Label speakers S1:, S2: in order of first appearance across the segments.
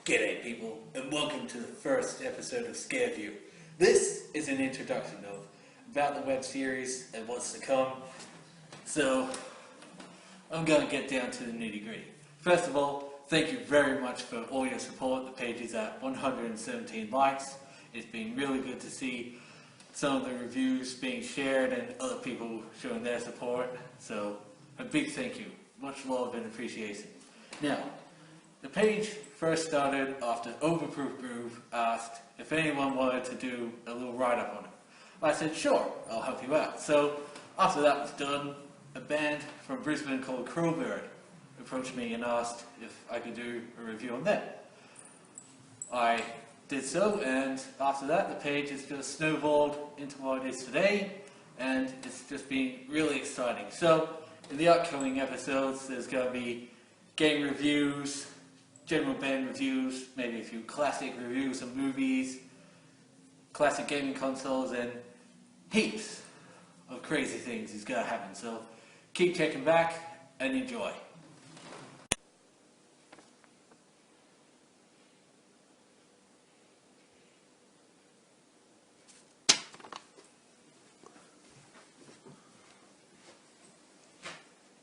S1: G'day people, and welcome to the first episode of Scareview. This is an introduction about the web series and what's to come. So, I'm going to get down to the nitty gritty. First of all, thank you very much for all your support. The page is at 117 likes. It's been really good to see some of the reviews being shared and other people showing their support. So, a big thank you. Much love and appreciation. Now, the page first started after Overproof Groove asked if anyone wanted to do a little write-up on it. I said, sure, I'll help you out. So, after that was done, a band from Brisbane called Crowbird approached me and asked if I could do a review on them. I did so, and after that, the page has just snowballed into what it is today, and it's just been really exciting. So, in the upcoming episodes, there's going to be game reviews, general band reviews, maybe a few classic reviews of movies, classic gaming consoles, and heaps of crazy things is going to happen. So keep checking back and enjoy.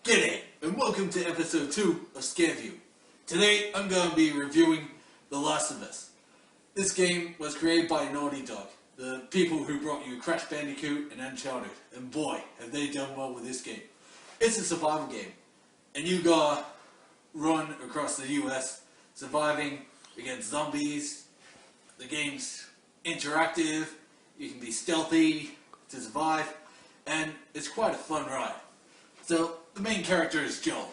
S1: G'day, and welcome to episode 2 of Scareview. Today, I'm going to be reviewing The Last of Us. This game was created by Naughty Dog, the people who brought you Crash Bandicoot and Uncharted, and boy, have they done well with this game. It's a survival game, and you gotta run across the US, surviving against zombies. The game's interactive, you can be stealthy to survive, and it's quite a fun ride. So, the main character is Joel,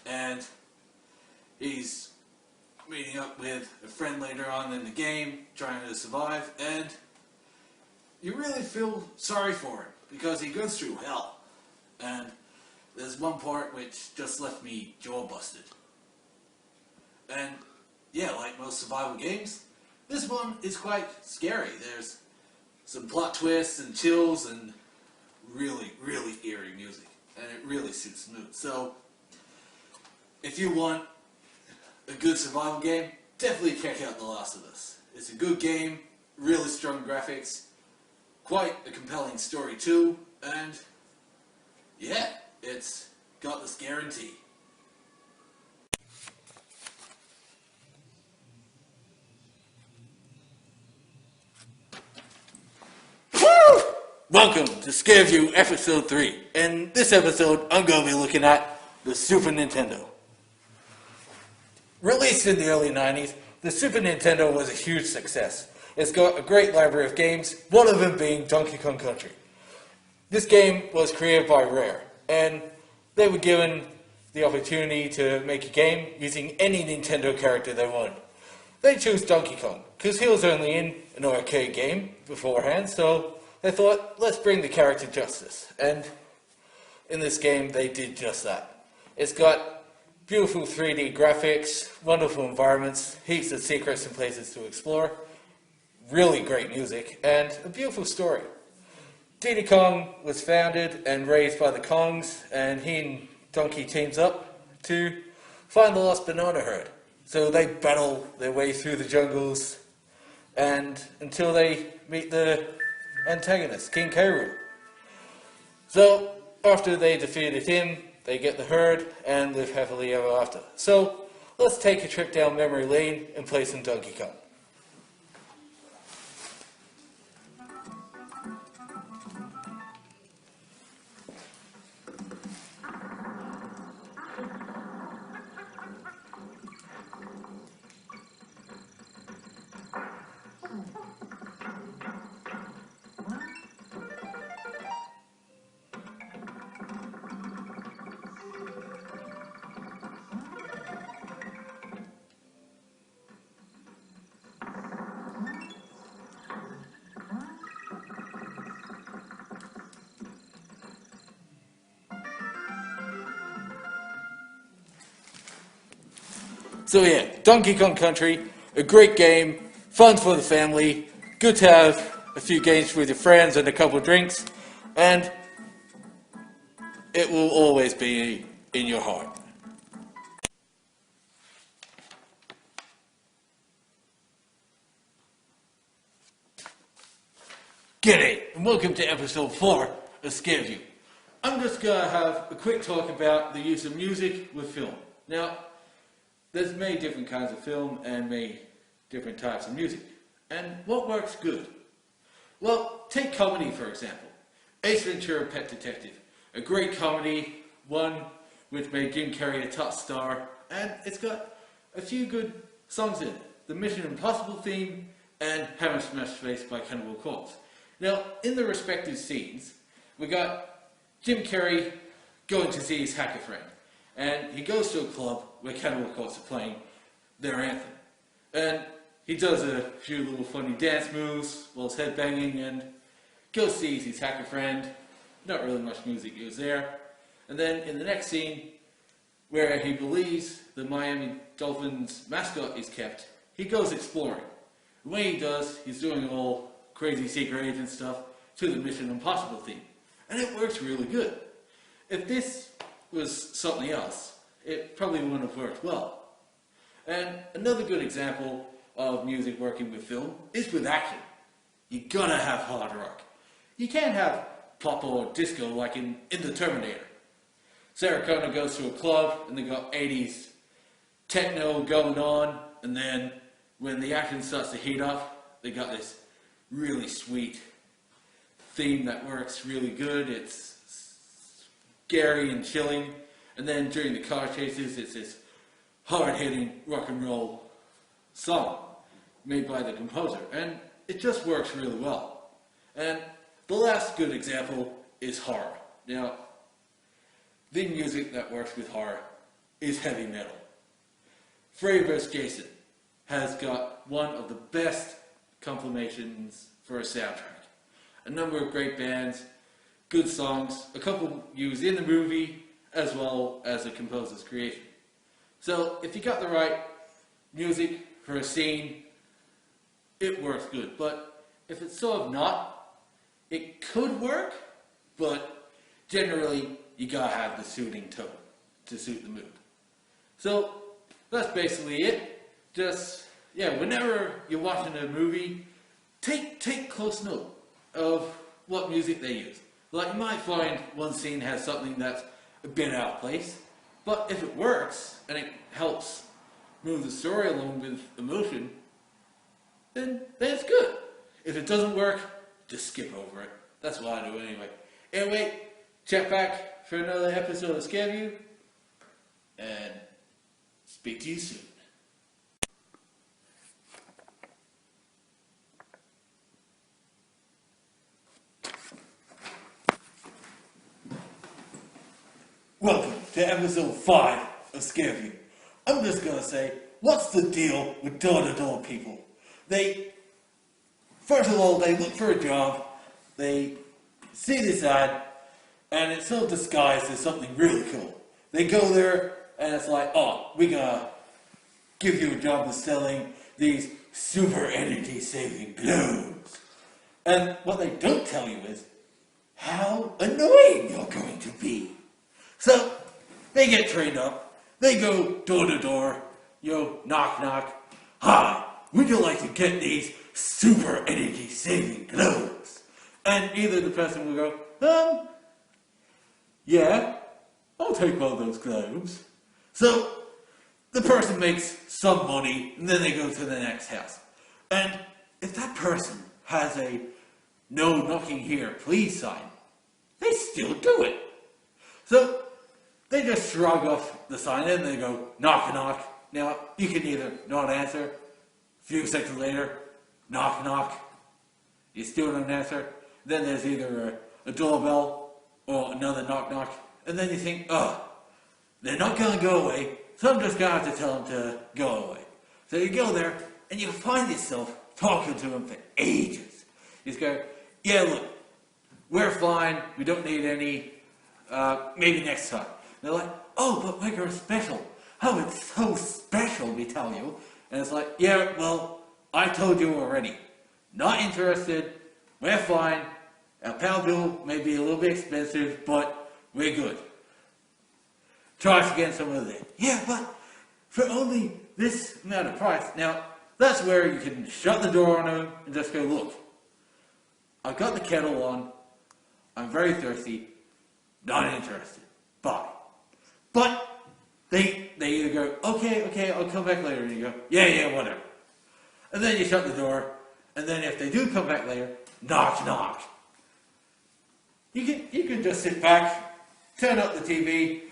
S1: and he's meeting up with a friend later on in the game, trying to survive, and you really feel sorry for him, because he goes through hell. And there's one part which just left me jaw busted. And yeah, like most survival games, this one is quite scary. There's some plot twists and chills and really, really eerie music. And it really suits the mood. So, if you want a good survival game, definitely check out The Last of Us. It's a good game, really strong graphics, quite a compelling story too, and yeah, it's got this guarantee. Woo! Welcome to Scareview episode 3. In this episode, I'm going to be looking at the Super Nintendo. Released in the early 90s, the Super Nintendo was a huge success. It's got a great library of games, one of them being Donkey Kong Country. This game was created by Rare, and they were given the opportunity to make a game using any Nintendo character they wanted. They chose Donkey Kong, because he was only in an arcade game beforehand, so they thought, let's bring the character justice. And in this game, they did just that. It's got beautiful 3D graphics, wonderful environments, heaps of secrets and places to explore, really great music, and a beautiful story. Diddy Kong was founded and raised by the Kongs, and he and Donkey teams up to find the lost banana herd. So they battle their way through the jungles, and until they meet the antagonist, King K. Rool. So after they defeated him, they get the herd and live happily ever after. So, let's take a trip down memory lane and play some Donkey Kong. So yeah, Donkey Kong Country, a great game, fun for the family, good to have a few games with your friends and a couple of drinks, and it will always be in your heart. G'day, and welcome to episode 4 of Scareview. I'm just going to have a quick talk about the use of music with film. Now, there's many different kinds of film and many different types of music. And what works good? Well, take comedy for example. Ace Ventura, Pet Detective. A great comedy, one which made Jim Carrey a top star, and it's got a few good songs in it. The Mission Impossible theme and Hammer Smash Face by Cannibal Corpse. Now, in the respective scenes, we got Jim Carrey going to see his hacker friend, and he goes to a club where Cannibal Corpse are playing their anthem. And he does a few little funny dance moves while he's headbanging and goes sees his hacker friend. Not really much music used there. And then in the next scene, where he believes the Miami Dolphins mascot is kept, he goes exploring. And when he does, he's doing all crazy secret agent stuff to the Mission Impossible theme. And it works really good. If this was something else, it probably wouldn't have worked well. And another good example of music working with film is with action. You gotta have hard rock. You can't have pop or disco like in The Terminator. Sarah Connor goes to a club and they got 80s techno going on, and then when the action starts to heat up, they got this really sweet theme that works really good. It's scary and chilling, and then during the car chases it's this hard-hitting rock and roll song made by the composer, and it just works really well. And the last good example is horror. Now, the music that works with horror is heavy metal. Freddy vs. Jason has got one of the best compilations for a soundtrack. A number of great bands, good songs, a couple used in the movie, as well as a composer's creation. So, if you got the right music for a scene, it works good. But if it's sort of not, it could work, but generally you gotta have the suiting tone to suit the mood. So, that's basically it. Just, whenever you're watching a movie, take close note of what music they use. Like, you might find one scene has something that's a bit out of place, but if it works, and it helps move the story along with emotion, then it's good. If it doesn't work, just skip over it. That's what I do anyway. Anyway, check back for another episode of Scareview, and speak to you soon. Welcome to episode 5 of Scareview. I'm just gonna say, what's the deal with door-to-door people? First of all, they look for a job, they see this ad, and it's so disguised as something really cool. They go there, and it's like, oh, we're gonna give you a job of selling these super energy-saving globes. And what they don't tell you is how annoying you're going to be. So, they get trained up, they go door to door, knock knock, hi, would you like to get these super energy saving globes? And either the person will go, yeah, I'll take one of those globes. So, the person makes some money, and then they go to the next house. And if that person has a no knocking here please sign, they still do it. So, they just shrug off the sign and they go, knock knock. Now, you can either not answer, a few seconds later, knock knock. You still don't answer. Then there's either a doorbell or another knock knock. And then you think, oh, they're not going to go away, so I'm just going to have to tell them to go away. So you go there and you find yourself talking to them for ages. You just go, yeah, look, we're fine, we don't need any, maybe next time. They're like, oh, but like our special. Oh, it's so special, we tell you. And it's like, yeah, well, I told you already. Not interested, we're fine. Our power bill may be a little bit expensive, but we're good. Try us again some other day. Yeah, but for only this amount of price. Now, that's where you can shut the door on them and just go, look, I've got the kettle on. I'm very thirsty. Not interested. Bye. But they either go, okay, I'll come back later. And you go, yeah, whatever. And then you shut the door. And then if they do come back later, knock, knock. You can just sit back, turn up the TV,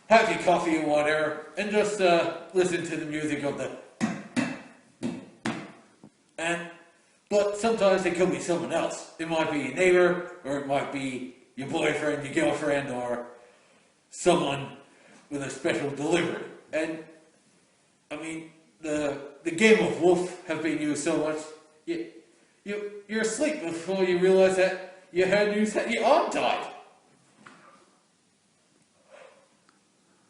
S1: have your coffee and whatever, and just listen to the music of the. But sometimes it could be someone else. It might be your neighbor, or it might be your boyfriend, your girlfriend, or someone with a special delivery. And I mean, the game of Wolf have been used so much. You're asleep before you realize that you heard news that your arm died.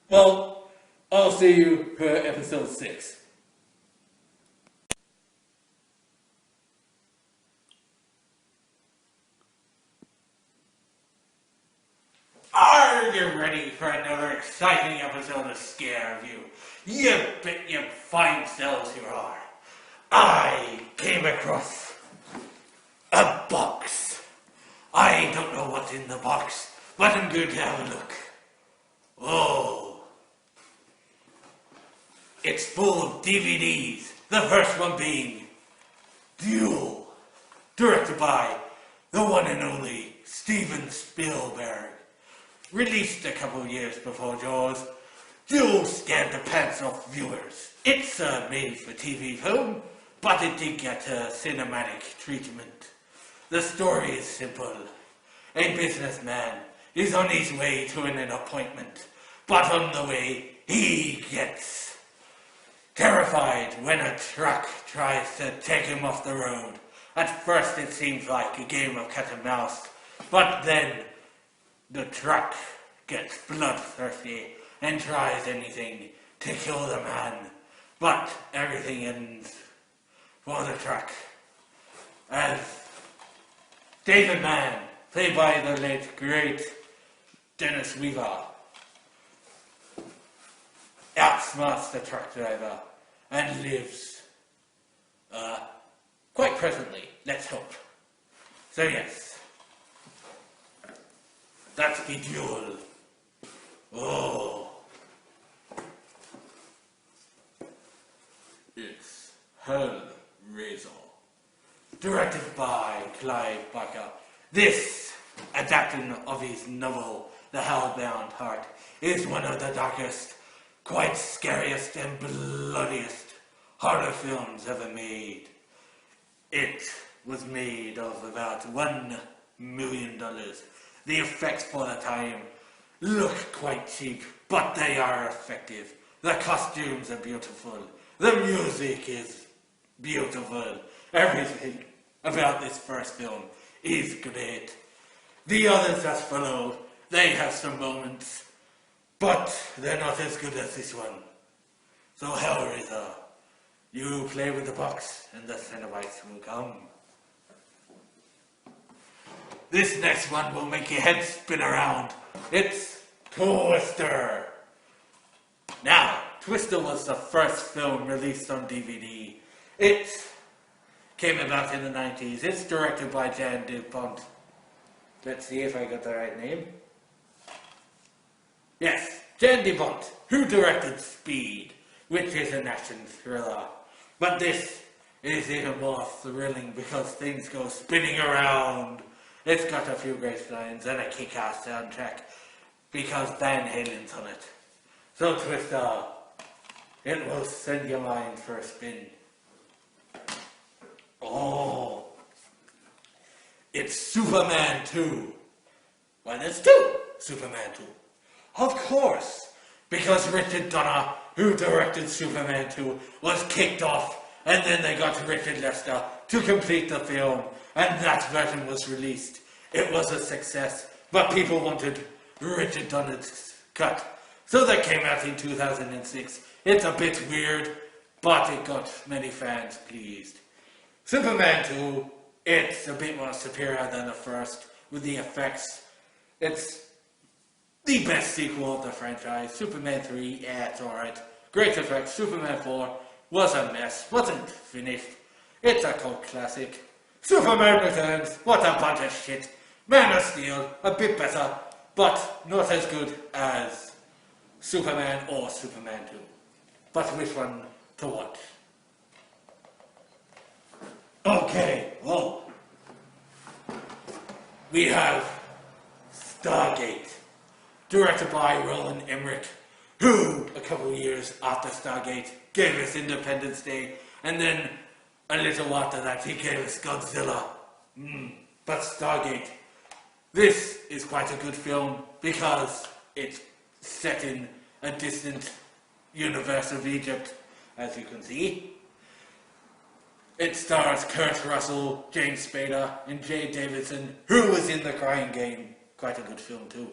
S1: Well, I'll see you for episode 6. Are you ready for another exciting episode of Scare Review? You bet your fine selves you are. I came across a box. I don't know what's in the box, but I'm going to have a look. Oh. It's full of DVDs. The first one being Duel, directed by the one and only Steven Spielberg. Released a couple of years before Jaws, Duel scared the pants off viewers. It's a made-for-TV film, but it did get a cinematic treatment. The story is simple. A businessman is on his way to an appointment, but on the way he gets terrified when a truck tries to take him off the road. At first it seems like a game of cat and mouse, but then the truck gets bloodthirsty and tries anything to kill the man. But everything ends for the truck. As David Mann, played by the late great Dennis Weaver, outsmarts the truck driver and lives quite presently, let's hope. So yes, that's the Duel. Oh, it's Hellraiser, directed by Clive Barker. This adaptation of his novel, The Hellbound Heart, is one of the darkest, quite scariest and bloodiest horror films ever made. It was made of about $1 million. The effects for the time look quite cheap, but they are effective. The costumes are beautiful. The music is beautiful. Everything about this first film is great. The others that followed, they have some moments, but they're not as good as this one. So Hellraiser, you play with the box and the Cenobites will come. This next one will make your head spin around. It's Twista. Now, Twista was the first film released on DVD. It came about in the 90s. It's directed by Jan DuPont. Let's see if I got the right name. Yes, Jan DuPont, who directed Speed, which is an action thriller. But this is even more thrilling because things go spinning around. It's got a few great lines and a kick-ass soundtrack because Van Halen's on it. So Twista, it will send your mind for a spin. Oh, it's Superman 2. Why, there's 2 Superman 2. Of course, because Richard Donner, who directed Superman 2, was kicked off, and then they got Richard Lester to complete the film, and that version was released. It was a success, but people wanted Richard Donner's cut, so that came out in 2006. It's a bit weird, but it got many fans pleased. Superman 2, it's a bit more superior than the first, with the effects. It's the best sequel of the franchise. Superman 3, yeah, it's alright. Great effects. Superman 4 was a mess, wasn't finished. It's a cult classic.
S2: Superman Returns, what a bunch of shit. Man of Steel, a bit better, but not as good as Superman or Superman 2. But which one to watch? Okay, well, we have Stargate, directed by Roland Emmerich, who, a couple of years after Stargate, gave us Independence Day, and then a little after that he gave us Godzilla. But Stargate, this is quite a good film because it's set in a distant universe of Egypt, as you can see. It stars Kurt Russell, James Spader, and Jay Davidson, who was in The Crying Game. Quite a good film too.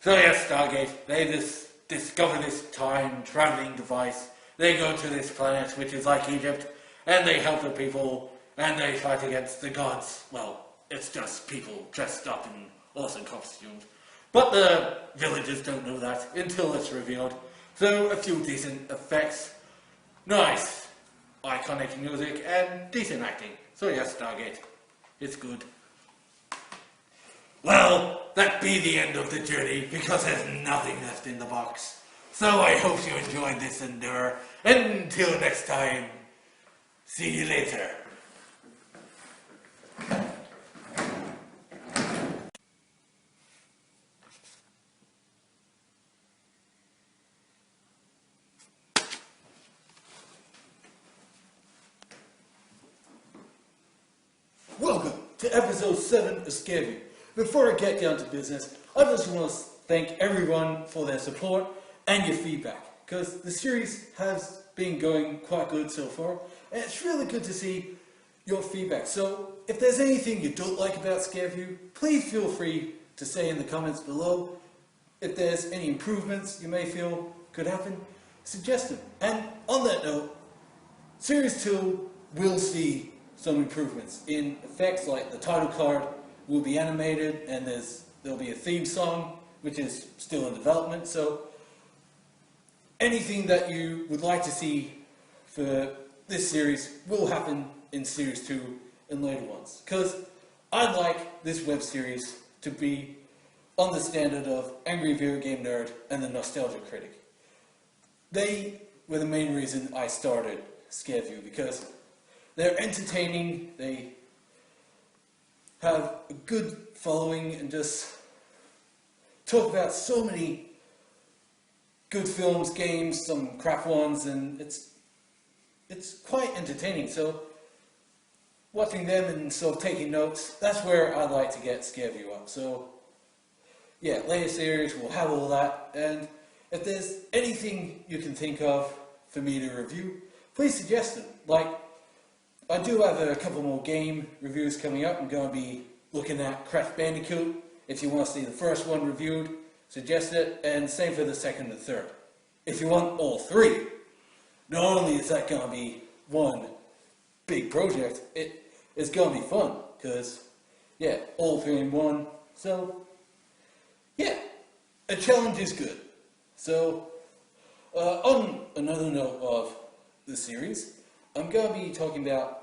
S2: So yes, Stargate, they just discover this time-traveling device. They go to this planet, which is like Egypt, and they help the people, and they fight against the gods. Well, it's just people dressed up in awesome costumes. But the villagers don't know that until it's revealed. So a few decent effects, nice, iconic music, and decent acting. So yes, Stargate, it's good. Well, that be the end of the journey because there's nothing left in the box. So I hope you enjoyed this endeavor. Until next time, see you later.
S1: Welcome to episode 7 of Scareview. Before I get down to business, I just want to thank everyone for their support and your feedback, because the series has been going quite good so far, and it's really good to see your feedback. So if there's anything you don't like about Scareview, please feel free to say in the comments below. If there's any improvements you may feel could happen, suggest them. And on that note, Series 2 will see some improvements in effects, like the title card will be animated, and there'll be a theme song which is still in development. So anything that you would like to see for this series will happen in Series 2 and later ones, because I'd like this web series to be on the standard of Angry Video Game Nerd and the Nostalgia Critic. They were the main reason I started Scareview, because they're entertaining, they have a good following, and just talk about so many good films, games, some crap ones, and it's quite entertaining. So watching them and sort of taking notes, that's where I'd like to get Scareview up. So yeah, later series will have all that, and if there's anything you can think of for me to review, please suggest them. Like, I do have a couple more game reviews coming up. I'm going to be looking at Crash Bandicoot. If you want to see the first one reviewed, suggest it, and same for the second and third. If you want all three, not only is that going to be one big project, it's going to be fun, because, yeah, all three in one. So, yeah, a challenge is good. So, on another note of the series, I'm going to be talking about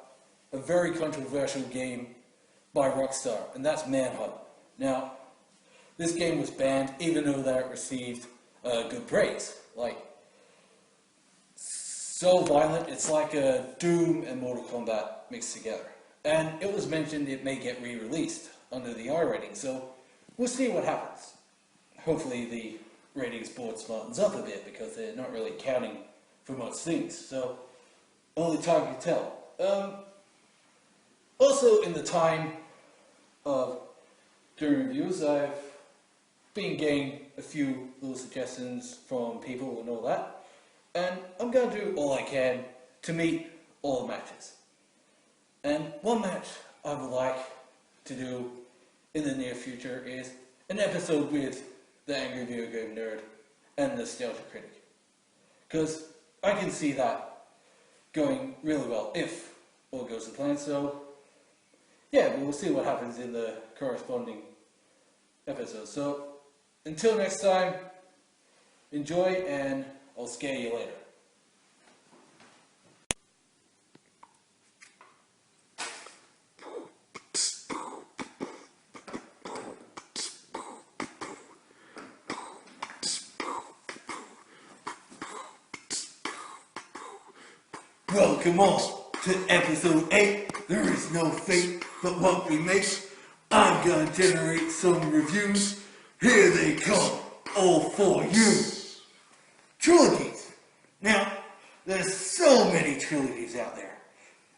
S1: a very controversial game by Rockstar, and that's Manhunt. Now, this game was banned even though that it received good praise. Like, so violent, it's like a Doom and Mortal Kombat mixed together. And it was mentioned it may get re-released under the R rating, so we'll see what happens. Hopefully the ratings board smartens up a bit, because they're not really counting for most things, so only time can tell. Also, in the time of doing reviews, I've been getting a few little suggestions from people and all that, and I'm going to do all I can to meet all the matches. And one match I would like to do in the near future is an episode with the Angry Video Game Nerd and the Nostalgia Critic, because I can see that going really well if all goes to plan. So yeah, we'll see what happens in the corresponding episodes. So until next time, enjoy, and I'll scare you later.
S2: Welcome on to episode 8. There is no fate but what we make. I'm gonna generate some reviews. Here they come, all for you. Trilogies. Now, there's so many trilogies out there.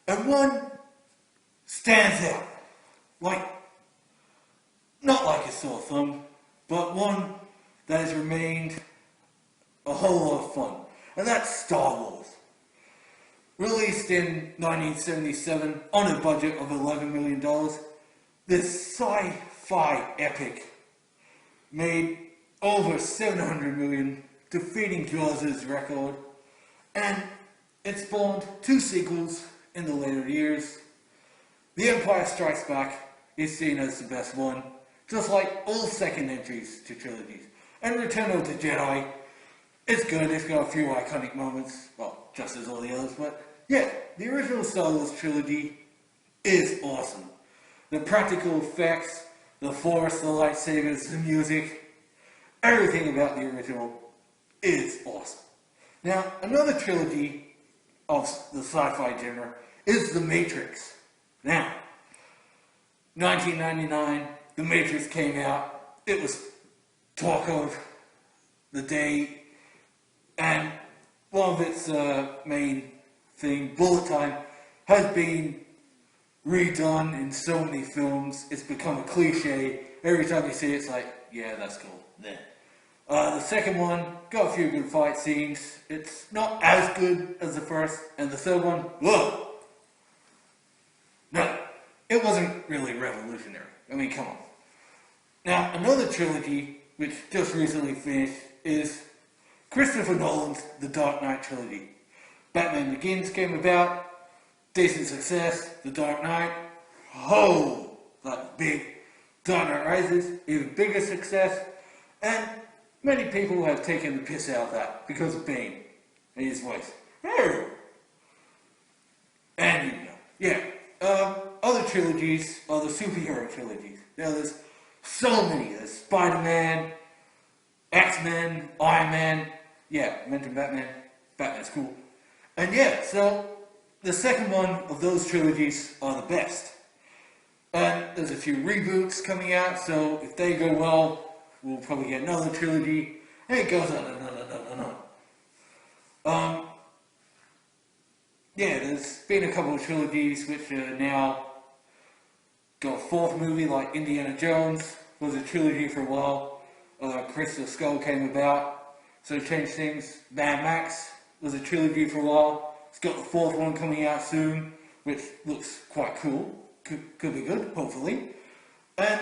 S2: And one stands out. Not like a sore thumb, but one that has remained a whole lot of fun. And that's Star Wars. Released in 1977 on a budget of $11 million, this sci-fi epic made over $700 million, defeating Jaws' record, and it spawned 2 sequels in the later years. The Empire Strikes Back is seen as the best one, just like all second entries to trilogies. And Return of the Jedi is good, it's got a few iconic moments, well, just as all the others, but yeah, the original Star Wars trilogy is awesome. The practical effects, the Force, the lightsabers, the music, everything about the original is awesome. Now, another trilogy of the sci-fi genre is The Matrix. Now, 1999, The Matrix came out. It was talk of the day, and one of its main thing, bullet time, has been redone in so many films. It's become a cliche. Every time you see it, it's like, yeah, that's cool. Yeah. The second one got a few good fight scenes. It's not as good as the first, and the third one, whoa! No, it wasn't really revolutionary. I mean, come on. Now, another trilogy, which just recently finished, is Christopher Nolan's The Dark Knight trilogy. Batman Begins came about, decent success. The Dark Knight, oh, that was big. Dark Knight Rises, even bigger success, and many people have taken the piss out of that because of Bane and his voice. And you know, yeah. Other trilogies are the superhero trilogies. Now there's so many. There's Spider-Man, X-Men, Iron Man. Yeah, I mentioned Batman. Batman's cool. And yeah, so the second one of those trilogies are the best. And there's a few reboots coming out, so if they go well, we'll probably get another trilogy. And it goes on and on and on and on. Yeah, there's been a couple of trilogies which are now got a 4th movie, like Indiana Jones was a trilogy for a while. Crystal Skull came about, so it changed things. Mad Max was a trilogy for a while. It's got the 4th one coming out soon, which looks quite cool. Could be good, hopefully. And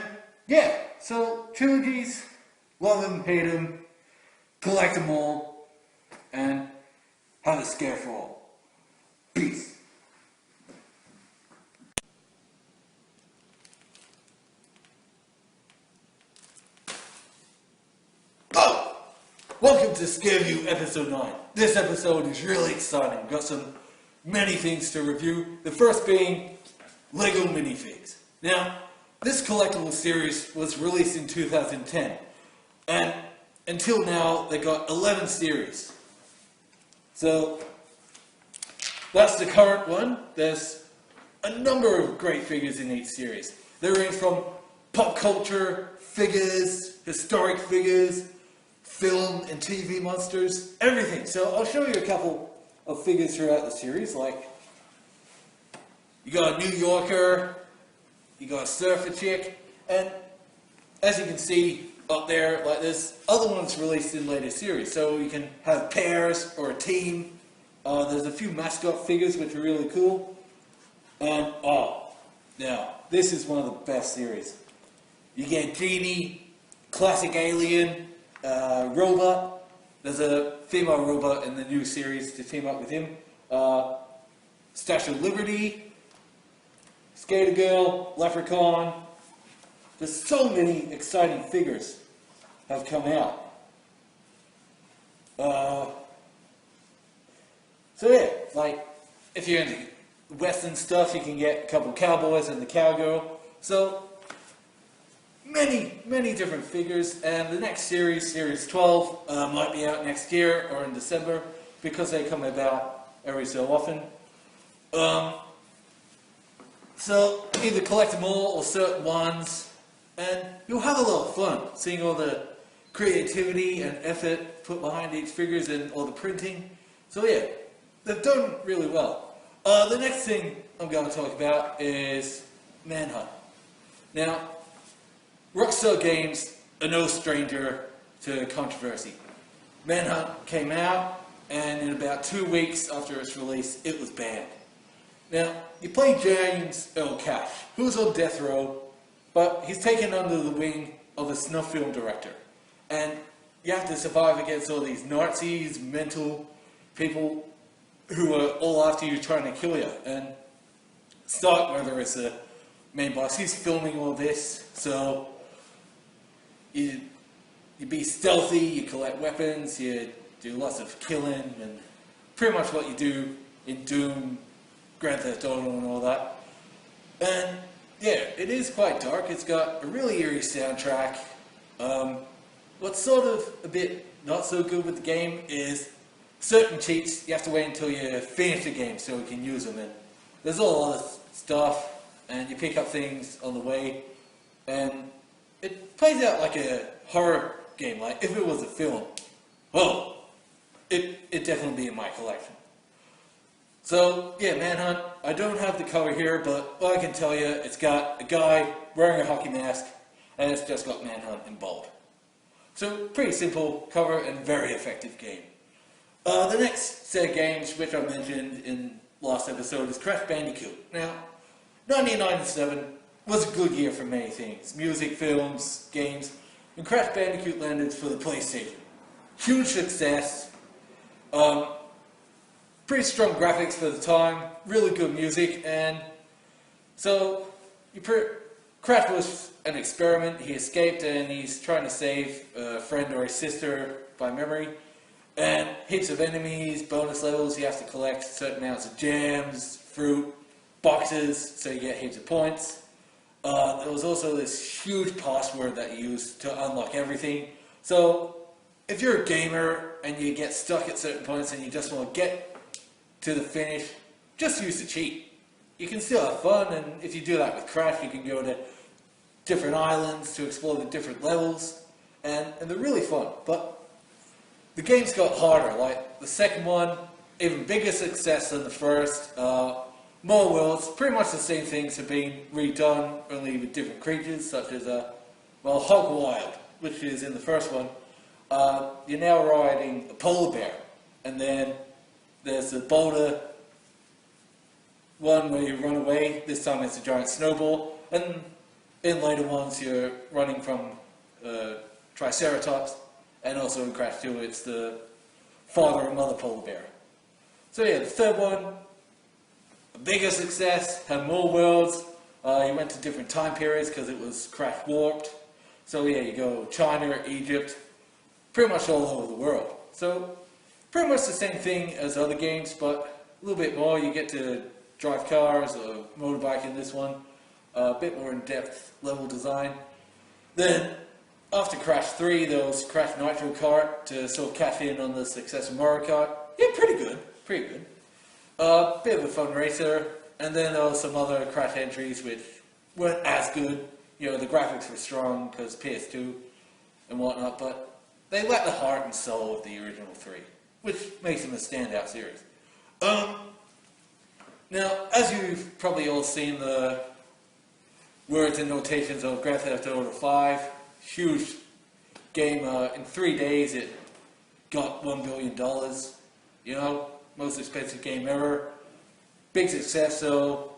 S2: yeah, so trilogies, love them, hate them, collect them all, and have a scare for all. Peace. Oh! Welcome to Scareview episode 9. This episode is really exciting. We've got many things to review. The first being Lego minifigs. Now, this collectible series was released in 2010, and until now they got 11 series. So that's the current one. There's a number of great figures in each series. They range from pop culture figures, historic figures, film and TV monsters, everything. So I'll show you a couple of figures throughout the series, like you got a New Yorker, you got a surfer chick, and as you can see up there, like there's other ones released in later series, so you can have pairs or a team. There's a few mascot figures which are really cool, and now this is one of the best series. You get Genie, classic alien, robot. There's a female robot in the new series to team up with him. Statue of Liberty, Skater Girl, Leprechaun. There's so many exciting figures have come out. So yeah, like if you're into Western stuff, you can get a couple of cowboys and the cowgirl. So many different figures, and the next series, Series 12, might be out next year or in December because they come about every so often.
S1: So either collect them all or certain ones, and you'll have a lot of fun seeing all the creativity and effort put behind each figures and all the printing. So yeah, they've done really well. The next thing I'm going to talk about is Manhunt. Now, Rockstar Games are no stranger to controversy. Manhunt came out, and in about 2 weeks after its release, it was banned. Now, you play James Earl Cash, who's on death row, but he's taken under the wing of a snuff film director. And you have to survive against all these Nazis, mental people who are all after you trying to kill you. And Stark, whether it's the main boss, he's filming all this, so you be stealthy, you collect weapons, you do lots of killing, and pretty much what you do in Doom, Grand Theft Auto and all that. And yeah, it is quite dark. It's got a really eerie soundtrack. What's sort of a bit not so good with the game is certain cheats, you have to wait until you finish the game so you can use them. And there's a lot of stuff, and you pick up things on the way, and it plays out like a horror game. Like if it was a film, well, it'd definitely be in my collection. So yeah, Manhunt, I don't have the cover here, but what I can tell you, it's got a guy wearing a hockey mask, and it's just got Manhunt in bold. So pretty simple cover and very effective game. The next set of games, which I mentioned in last episode, is Crash Bandicoot. Now, 1997 was a good year for many things. Music, films, games, and Crash Bandicoot landed for the PlayStation. Huge success. Pretty strong graphics for the time, really good music, and so Crash was an experiment. He escaped and he's trying to save a friend or his sister by memory, and heaps of enemies, bonus levels. You have to collect certain amounts of gems, fruit, boxes, so you get heaps of points. There was also this huge password that you use to unlock everything. So if you're a gamer and you get stuck at certain points and you just want to get to the finish, just use the cheat. You can still have fun, and if you do that with Crash, you can go to different islands to explore the different levels, and they're really fun. But the games got harder. Like the second one, even bigger success than the first. More worlds, pretty much the same things have been redone, only with different creatures, such as Hog Wild, which is in the first one. You're now riding a polar bear, and then there's the boulder one where you run away. This time it's a giant snowball, and in later ones you're running from Triceratops, and also in Crash 2 it's the father and mother polar bear. So yeah, the third one, a bigger success, had more worlds. You went to different time periods because it was Crash Warped. So yeah, you go China, Egypt, pretty much all over the world. So pretty much the same thing as other games, but a little bit more. You get to drive cars or motorbike in this one. A bit more in-depth level design. Then, after Crash 3, there was Crash Nitro Kart to sort of cash in on the success of Mario Kart. Yeah, pretty good. Pretty good. Bit of a fun racer. And then there were some other Crash entries which weren't as good. You know, the graphics were strong because PS2 and whatnot, but they lacked the heart and soul of the original 3, which makes them a standout series. Now, as you've probably all seen the words and notations of Grand Theft Auto 5, huge game. In 3 days it got $1 billion. You know, most expensive game ever. Big success, so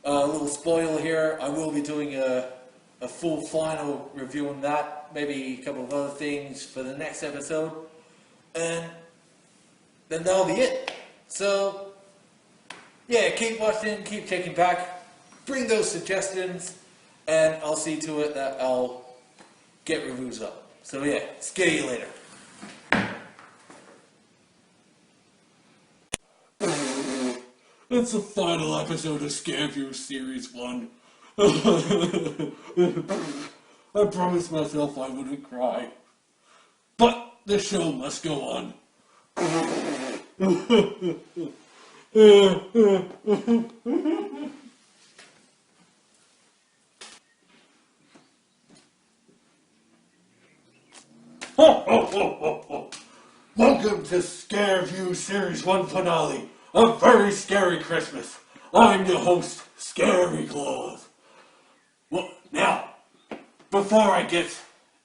S1: a little spoiler here, I will be doing a full final review on that, maybe a couple of other things for the next episode, and then that'll be it. So, yeah, keep watching, keep checking back, bring those suggestions, and I'll see to it that I'll get reviews up. So yeah, see you later. It's the final episode of Scareview Series 1. I promised myself I wouldn't cry. But the show must go on.
S2: Ho, ho, ho, ho, ho. Welcome to Scareview Series 1 finale, A Very Scary Christmas. I'm your host, Scary Claus. Well, now, before I get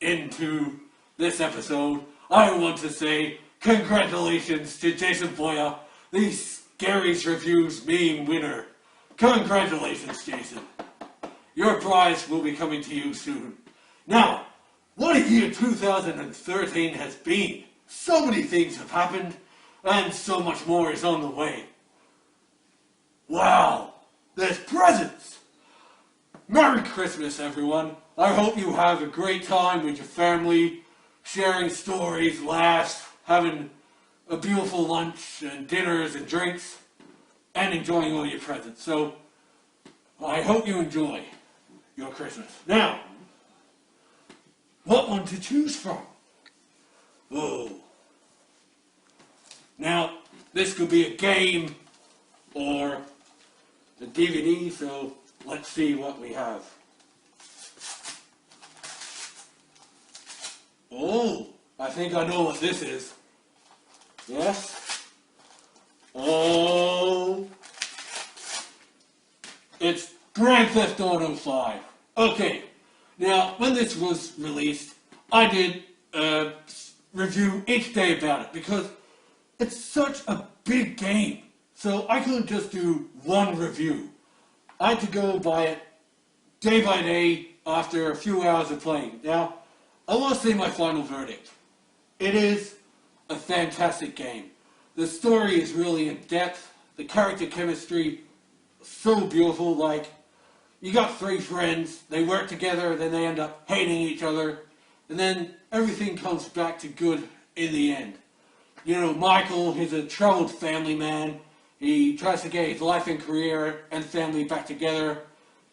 S2: into this episode, I want to say congratulations to Jason Boya, the Scary's Reviews meme winner. Congratulations, Jason. Your prize will be coming to you soon. Now, what a year 2013 has been. So many things have happened, and so much more is on the way. Wow, there's presents! Merry Christmas, everyone. I hope you have a great time with your family, sharing stories, laughs, having a beautiful lunch and dinners and drinks, and enjoying all your presents. So, I hope you enjoy your Christmas. Now, what one to choose from? Whoa. Now, this could be a game or a DVD, so let's see what we have. Oh, I think I know what this is. Yes? Oh, it's Grand Theft Auto 5. Okay, now when this was released, I did a review each day about it because it's such a big game. So I couldn't just do one review. I had to go by it day by day after a few hours of playing. Now, I want to say my final verdict. It is a fantastic game. The story is really in depth. The character chemistry, so beautiful. Like, you got three friends, they work together, then they end up hating each other, and then everything comes back to good in the end. You know, Michael, he's a troubled family man. He tries to get his life and career and family back together.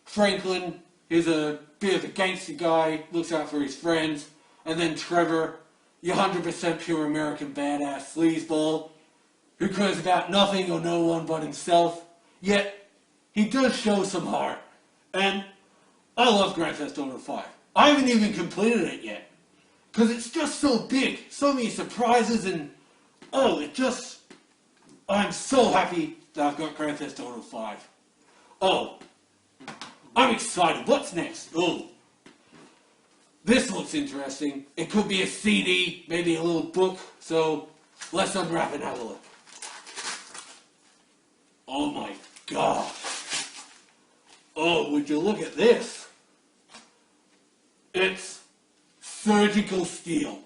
S2: Franklin, he's a bit of a gangster guy, looks out for his friends. And then Trevor, your 100% pure American badass sleazeball, who cares about nothing or no one but himself. Yet, he does show some heart. And I love Grand Theft Auto 5. I haven't even completed it yet. Because it's just so big. So many surprises and... oh, I'm so happy that I've got Grand Theft Auto 5. Oh, I'm excited. What's next? Oh, this looks interesting. It could be a CD, maybe a little book. So let's unwrap and have a look. Oh my gosh. Oh, would you look at this? It's Surgical Steel,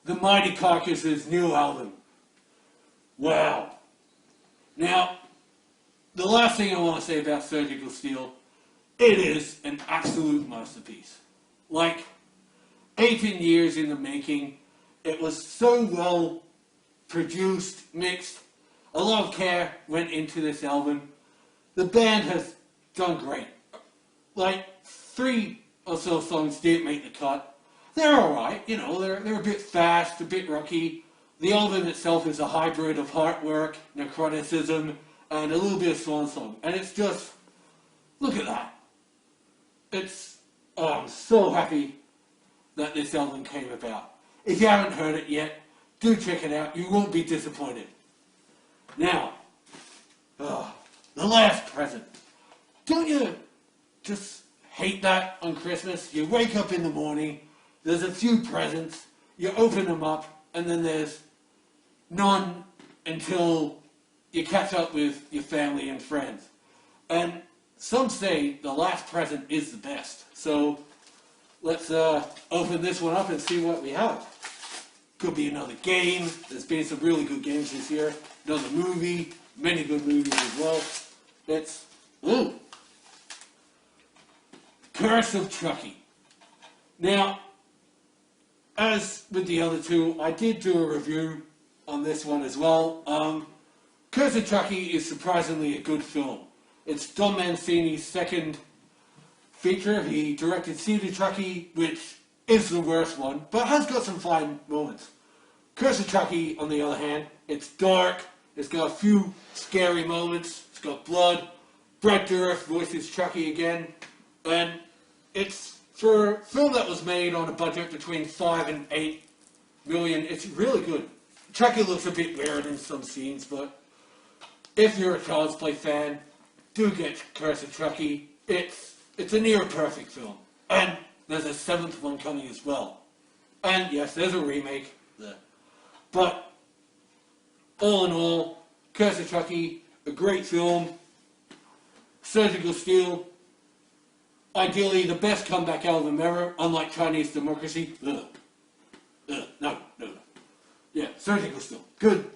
S2: the Mighty Carcass's new album. Wow. Now, the last thing I want to say about Surgical Steel, it is an absolute masterpiece. Like, 18 years in the making, it was so well produced, mixed. A lot of care went into this album. The band has done great. Like, 3 or so songs didn't make the cut. They're alright, you know, they're a bit fast, a bit rocky. The album itself is a hybrid of heart work, necroticism, and a little bit of swan song. And it's just, look at that. I'm so happy that this album came about. If you haven't heard it yet, do check it out. You won't be disappointed. Now, the last present. Don't you just hate that on Christmas? You wake up in the morning, there's a few presents, you open them up, and then there's none until you catch up with your family and friends. And some say the last present is the best. So let's open this one up and see what we have. Could be another game. There's been some really good games this year. Another movie. Many good movies as well. It's... ooh! Curse of Chucky. Now, as with the other two, I did do a review on this one as well. Curse of Chucky is surprisingly a good film. It's Don Mancini's second feature. He directed Seed of Chucky, which is the worst one, but has got some fine moments. Curse of Chucky, on the other hand, it's dark,
S1: It's got a few scary moments. It's got blood. Brett Dourif voices Chucky again. And it's, for a film that was made on a budget between 5 and 8 million, it's really good. Chucky looks a bit weird in some scenes, but if you're a Child's Play fan, do get Curse of Chucky. It's a near perfect film. And there's a 7th one coming as well. And yes, there's a remake there. But all in all, Curse of Chucky, a great film. Surgical Steel, ideally the best comeback out of America, unlike Chinese Democracy. No. Yeah, Surgical Steel. Good.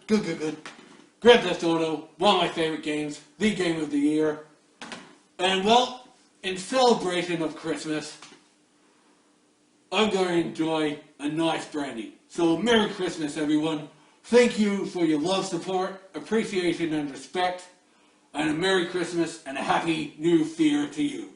S1: Grand Theft Auto, one of my favorite games, the game of the year. And well, in celebration of Christmas, I'm going to enjoy a nice brandy. So Merry Christmas, everyone. Thank you for your love, support, appreciation, and respect. And a Merry Christmas and a Happy New Year to you.